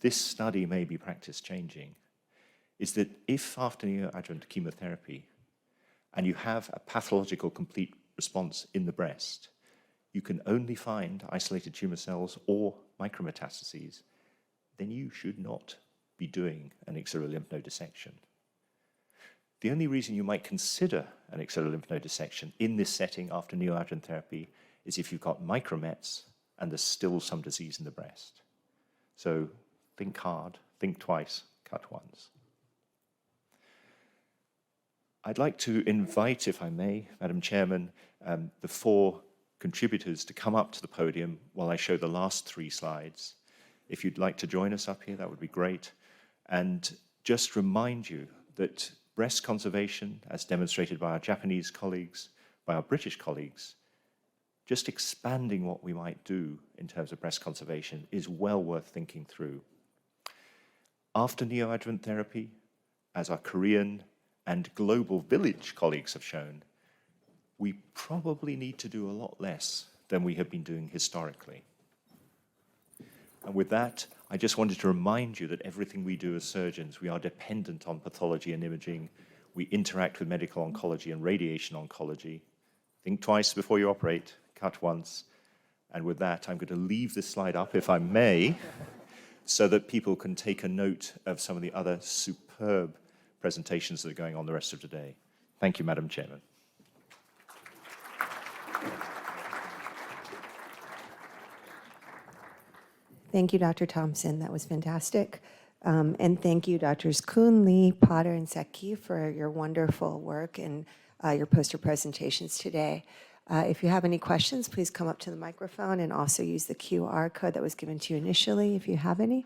this study may be practice changing, is that if after neoadjuvant chemotherapy and you have a pathological complete response in the breast, you can only find isolated tumor cells or micrometastases, then you should not be doing an axillary lymph node dissection. The only reason you might consider an axillary lymph node dissection in this setting after neoadjuvant therapy is if you've got micromets and there's still some disease in the breast. So think hard, think twice, cut once. I'd like to invite, if I may, Madam Chairman, the four contributors to come up to the podium while I show the last three slides. If you'd like to join us up here, that would be great. And just remind you that breast conservation, as demonstrated by our Japanese colleagues, by our British colleagues, just expanding what we might do in terms of breast conservation is well worth thinking through. After neoadjuvant therapy, as our Korean and global village colleagues have shown, we probably need to do a lot less than we have been doing historically. And with that, I just wanted to remind you that everything we do as surgeons, we are dependent on pathology and imaging. We interact with medical oncology and radiation oncology. Think twice before you operate, cut once. And with that, I'm going to leave this slide up, if I may, so that people can take a note of some of the other superb presentations that are going on the rest of today. Thank you, Madam Chairman. Thank you, Dr. Thompson. That was fantastic. And thank you, Drs. Kuehn, Lee, Potter, and Seki for your wonderful work and your poster presentations today. If you have any questions, please come up to the microphone and also use the QR code that was given to you initially if you have any.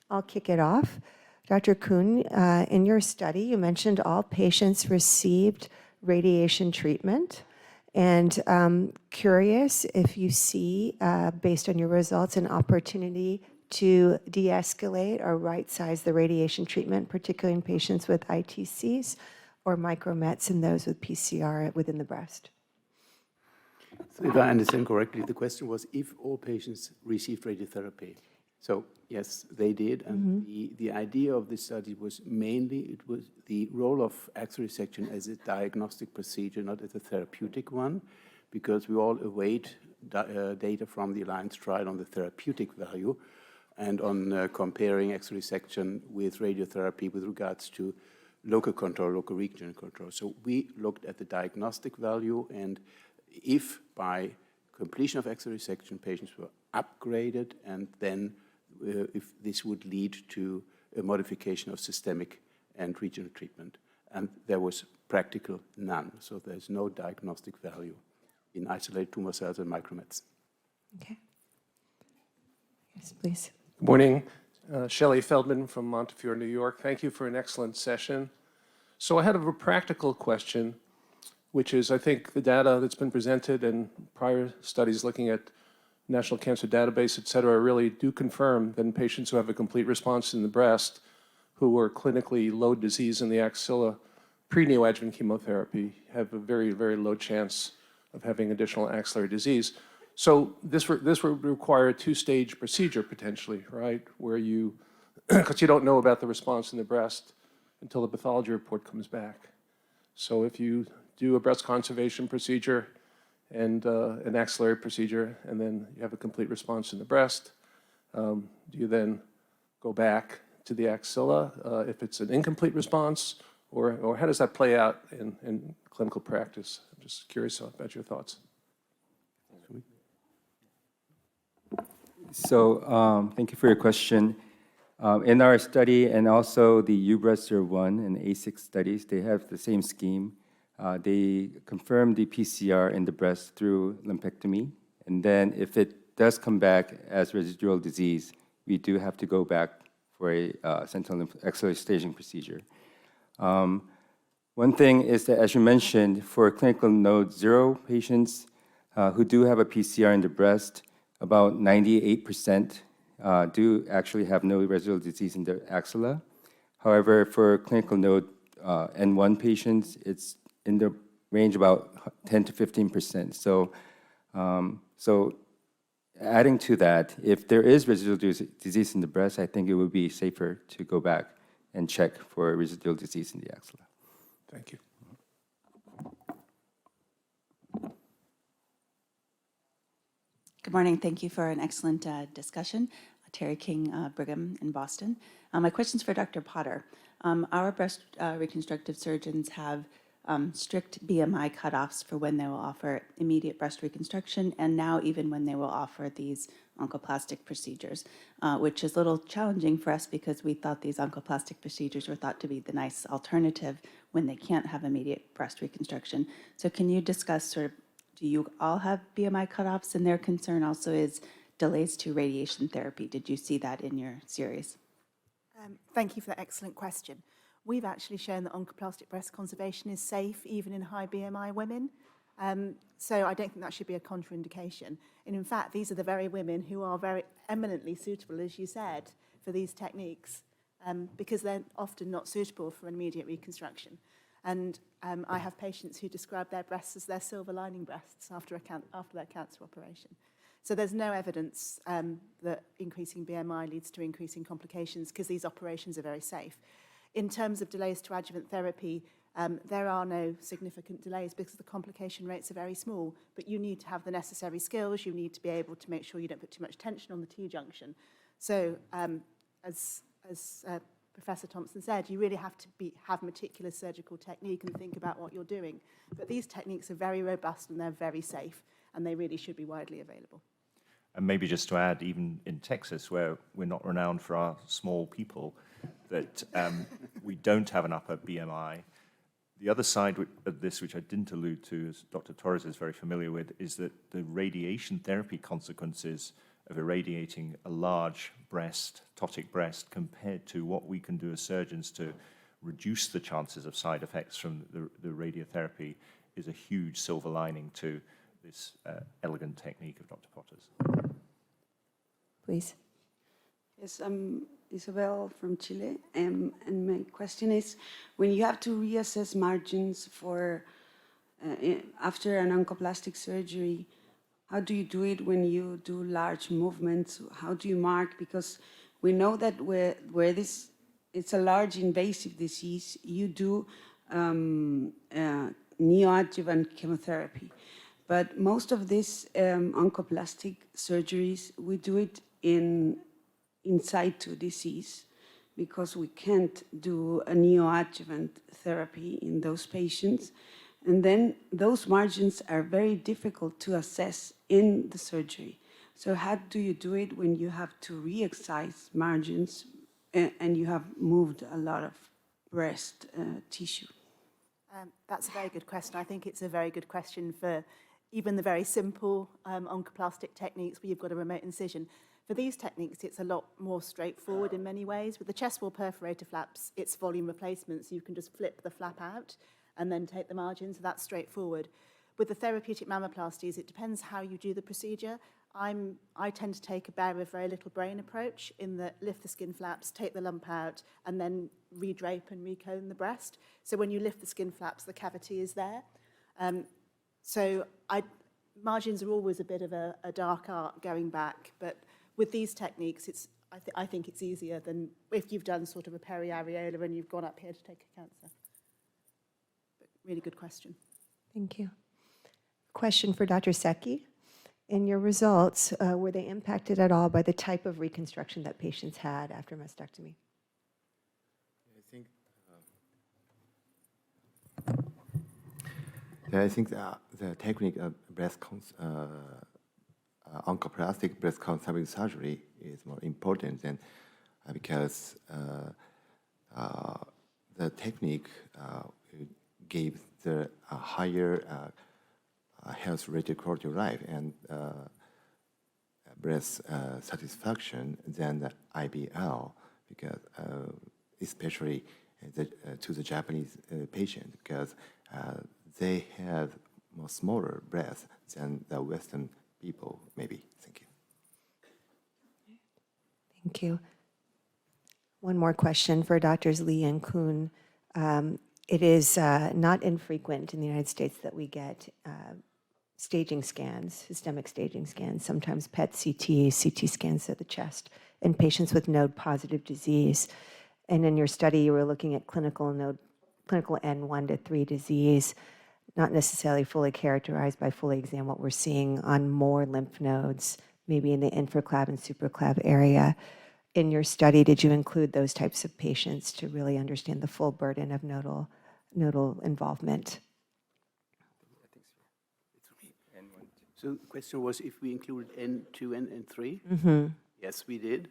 I'll kick it off. Dr. Kuehn, in your study, you mentioned all patients received radiation treatment. And curious if you see, based on your results, an opportunity to de-escalate or right-size the radiation treatment, particularly in patients with ITCs or micromets and those with PCR within the breast. So if I understand correctly, the question was if all patients received radiotherapy. So yes, they did. And the idea of this study was mainly, it was the role of axillary section as a diagnostic procedure, not as a therapeutic one, because we all await data from the Alliance trial on the therapeutic value and on comparing axillary section with radiotherapy with regards to local control, local regional control. So we looked at the diagnostic value, and if by completion of axillary section patients were upgraded, and then if this would lead to a modification of systemic and regional treatment. And there was practical none. So there's no diagnostic value in isolated tumor cells and micromets. Okay. Yes, please. Good morning. Shelley Feldman from Montefiore, New York. Thank you for an excellent session. So I had a practical question, which is I think the data that's been presented and prior studies looking at National Cancer Database, et cetera, really do confirm that in patients who have a complete response in the breast, who are clinically low disease in the axilla, pre-neoadjuvant chemotherapy have a very, very low chance of having additional axillary disease. So this would require a two-stage procedure potentially, right? Where you, because you don't know about the response in the breast until the pathology report comes back. So if you do a breast conservation procedure and an axillary procedure, and then you have a complete response in the breast, do you then go back to the axilla if it's an incomplete response, or how does that play out in clinical practice? I'm just curious about your thoughts. So thank you for your question. In our study and also the UBreast-01 and A6 studies, they have the same scheme. They confirm the PCR in the breast through lumpectomy. And then if it does come back as residual disease, we do have to go back for a sentinel axillary staging procedure. One thing is that, as you mentioned, for clinical node 0 patients who do have a PCR in the breast, about 98% do actually have no residual disease in the axilla. However, for clinical node N1 patients, it's in the range about 10 to 15%. So adding to that, if there is residual disease in the breast, I think it would be safer to go back and check for residual disease in the axilla. Thank you. Good morning. Thank you for an excellent discussion. Terry King, Brigham in Boston. My question's for Dr. Potter. Our breast reconstructive surgeons have strict BMI cutoffs for when they will offer immediate breast reconstruction, and now even when they will offer these oncoplastic procedures, which is a little challenging for us because we thought these oncoplastic procedures were thought to be the nice alternative when they can't have immediate breast reconstruction. So can you discuss sort of, do you all have BMI cutoffs? And their concern also is delays to radiation therapy. Did you see that in your series? Thank you for that excellent question. We've actually shown that oncoplastic breast conservation is safe even in high BMI women. So I don't think that should be a contraindication. And in fact, these are the very women who are very eminently suitable, as you said, for these techniques, because they're often not suitable for an immediate reconstruction. And I have patients who describe their breasts as their silver lining breasts after their cancer operation. So there's no evidence that increasing BMI leads to increasing complications because these operations are very safe. In terms of delays to adjuvant therapy, there are no significant delays because the complication rates are very small, but you need to have the necessary skills. You need to be able to make sure you don't put too much tension on the T-junction. So as Professor Thompson said, you really have to have meticulous surgical technique and think about what you're doing. But these techniques are very robust and they're very safe, and they really should be widely available. And maybe just to add, even in Texas, where we're not renowned for our small people, that we don't have an upper BMI. The other side of this, which I didn't allude to, as Dr. Torres is very familiar with, is that the radiation therapy consequences of irradiating a large breast, ptotic breast, compared to what we can do as surgeons to reduce the chances of side effects from the radiotherapy is a huge silver lining to this elegant technique of Dr. Potter's. Please. Yes, I'm Isabel from Chile, and my question is, when you have to reassess margins for after an oncoplastic surgery, how do you do it when you do large movements? How do you mark? Because we know that where it's a large invasive disease, you do neoadjuvant chemotherapy. But most of these oncoplastic surgeries, we do it in situ disease because we can't do a neoadjuvant therapy in those patients. And then those margins are very difficult to assess in the surgery. So how do you do it when you have to re-excise margins and you have moved a lot of breast tissue? That's a very good question. I think it's a very good question for even the very simple oncoplastic techniques where you've got a remote incision. For these techniques, it's a lot more straightforward in many ways. With the chest wall perforator flaps, it's volume replacement, so you can just flip the flap out and then take the margin, so that's straightforward. With the therapeutic mammoplasties, it depends how you do the procedure. I tend to take a bear with very little brain approach in that lift the skin flaps, take the lump out, and then redrape and recone the breast. So when you lift the skin flaps, the cavity is there. Margins are always a bit of a dark art going back, but with these techniques, I think it's easier than if you've done sort of a periareolar and you've gone up here to take a cancer. But really good question. Thank you. Question for Dr. Seki. In your results, were they impacted at all by the type of reconstruction that patients had after mastectomy? I think the technique of oncoplastic breast conserving surgery is more important than because the technique gave the higher health-related quality of life and breast satisfaction than the IBL, because especially to the Japanese patient, because they have more smaller breasts than the Western people, maybe. Thank you. Thank you. One more question for Drs. Lee and Kuehn. It is not infrequent in the United States that we get staging scans, systemic staging scans, sometimes PET-CT, CT scans of the chest in patients with node-positive disease. And in your study, you were looking at clinical N1 to 3 disease, not necessarily fully characterized by fully exam, what we're seeing on more lymph nodes, maybe in the infraclav and supraclav area. In your study, did you include those types of patients to really understand the full burden of nodal involvement? So the question was if we included N2 and N3? Mm-hmm. Yes, we did.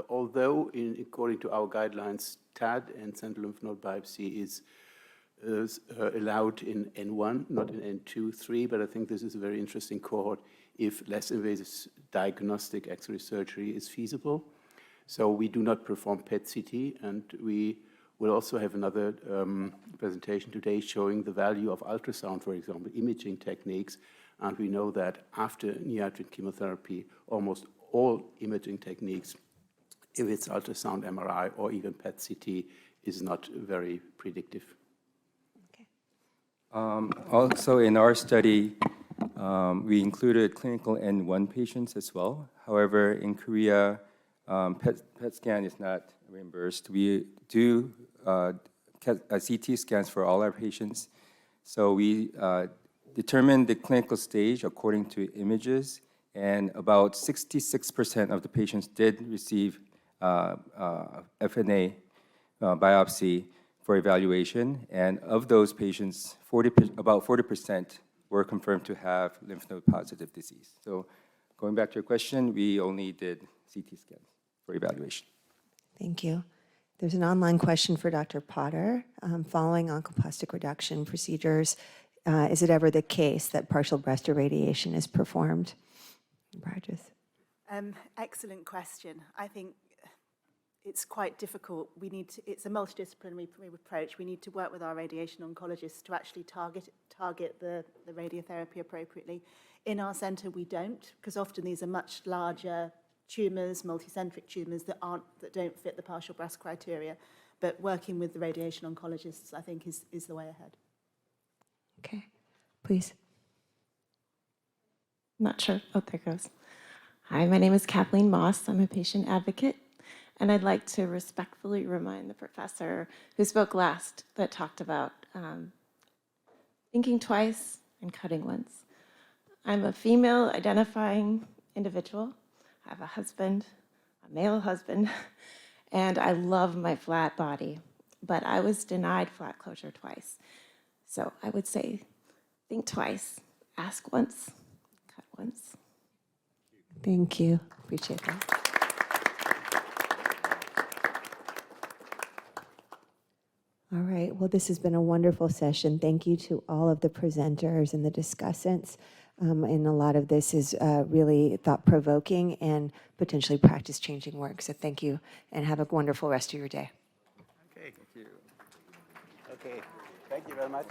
Although according to our guidelines, TAD and central lymph node biopsy is allowed in N1, not in N2, 3, but I think this is a very interesting cohort if less invasive diagnostic X-ray surgery is feasible. So we do not perform PET-CT, and we will also have another presentation today showing the value of ultrasound, for example, imaging techniques. And we know that after neoadjuvant chemotherapy, almost all imaging techniques, if it's ultrasound, MRI, or even PET-CT, is not very predictive. Also, in our study, we included clinical N1 patients as well. However, in Korea, PET scan is not reimbursed. We do CT scans for all our patients. So we determined the clinical stage according to images, and about 66% of the patients did receive FNA biopsy for evaluation, and of those patients, about 40% were confirmed to have lymph node positive disease. So going back to your question, we only did CT scans for evaluation. Thank you. There's an online question for Dr. Potter. Following oncoplastic reduction procedures, is it ever the case that partial breast irradiation is performed in practice? Excellent question. I think it's quite difficult. It's a multidisciplinary approach. We need to work with our radiation oncologists to actually target the radiotherapy appropriately. In our center, we don't, because often these are much larger tumors, multicentric tumors that don't fit the partial breast criteria. But working with the radiation oncologists, I think, is the way ahead. Okay, please. Not sure. Oh, there goes. Hi, my name is Kathleen Moss. I'm a patient advocate. And I'd like to respectfully remind the professor who spoke last that talked about thinking twice and cutting once. I'm a female identifying individual. I have a husband, a male husband, and I love my flat body, but I was denied flat closure twice. So I would say, think twice, ask once, cut once. Thank you. Appreciate that. All right, well, this has been a wonderful session. Thank you to all of the presenters and the discussants. And a lot of this is really thought-provoking and potentially practice-changing work. So thank you, and have a wonderful rest of your day. Okay. Thank you. Okay. Thank you very much.